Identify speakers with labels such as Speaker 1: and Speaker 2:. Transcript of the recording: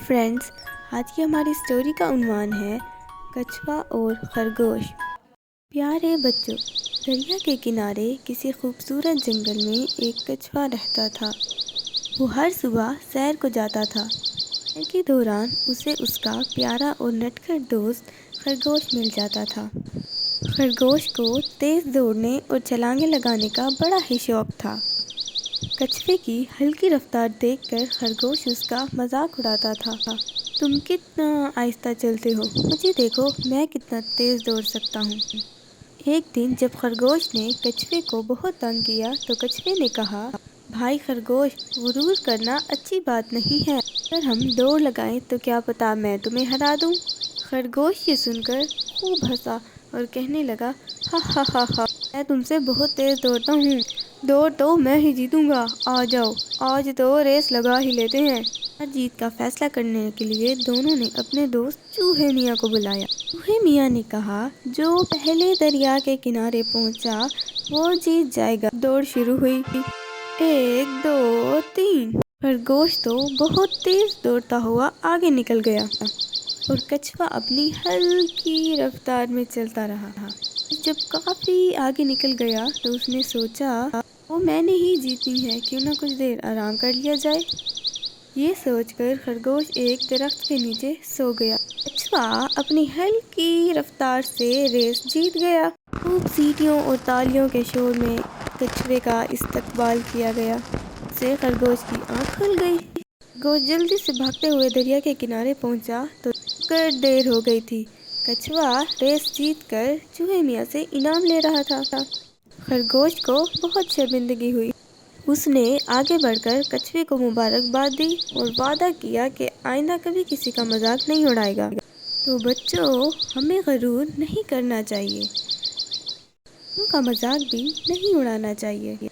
Speaker 1: Friends, آج کی ہماری اسٹوری کا عنوان ہے کچھوا اور خرگوش۔ پیارے بچوں، دریا کے کنارے کسی خوبصورت جنگل میں ایک کچھوا رہتا تھا۔ وہ ہر صبح سیر کو جاتا تھا۔ سیر کے دوران اسے اس کا پیارا اور نٹکھٹ دوست خرگوش مل جاتا تھا۔ خرگوش کو تیز دوڑنے اور چھلانگیں لگانے کا بڑا ہی شوق تھا۔ کچھوے کی ہلکی رفتار دیکھ کر خرگوش اس کا مذاق اڑاتا تھا۔ تم کتنا آہستہ چلتے ہو، مجھے دیکھو میں کتنا تیز دوڑ سکتا ہوں۔ ایک دن جب خرگوش نے کچھوے کو بہت تنگ کیا تو کچھوے نے کہا، بھائی خرگوش، غرور کرنا اچھی بات نہیں ہے۔ اگر ہم دوڑ لگائیں تو کیا پتا میں تمہیں ہرا دوں۔ خرگوش یہ سن کر خوب ہنسا اور کہنے لگا، ہا ہا ہا ہا، میں تم سے بہت تیز دوڑتا ہوں، دوڑ تو میں ہی جیتوں گا۔ آ جاؤ، آج تو ریس لگا ہی لیتے ہیں۔ ہار جیت کا فیصلہ کرنے کے لیے دونوں نے اپنے دوست چوہے میاں کو بلایا۔ چوہے میاں نے کہا، جو پہلے دریا کے کنارے پہنچا وہ جیت جائے گا۔ دوڑ شروع ہوئی۔ 1 2 3۔ خرگوش تو بہت تیز دوڑتا ہوا آگے نکل گیا اور کچھوا اپنی ہلکی رفتار میں چلتا رہا۔ جب کافی آگے نکل گیا تو اس نے سوچا، وہ میں نے ہی جیتنی ہے، کیوں نہ کچھ دیر آرام کر لیا جائے۔ یہ سوچ کر خرگوش ایک درخت کے نیچے سو گیا۔ کچھوا اپنی ہلکی رفتار سے ریس جیت گیا۔ خوب سیٹیوں اور تالیوں کے شور میں کچھوے کا استقبال کیا گیا۔ اس سے خرگوش کی آنکھ کھل گئی۔ خرگوش جلدی سے بھاگتے ہوئے دریا کے کنارے پہنچا تو دیر ہو گئی تھی۔ کچھوا ریس جیت کر چوہے میاں سے انعام لے رہا تھا۔ خرگوش کو بہت شرمندگی ہوئی۔ اس نے آگے بڑھ کر کچھوے کو مبارکباد دی اور وعدہ کیا کہ آئندہ کبھی کسی کا مذاق نہیں اڑائے گا۔ تو بچوں، ہمیں غرور نہیں کرنا چاہیے، ان کا مذاق بھی نہیں اڑانا چاہیے۔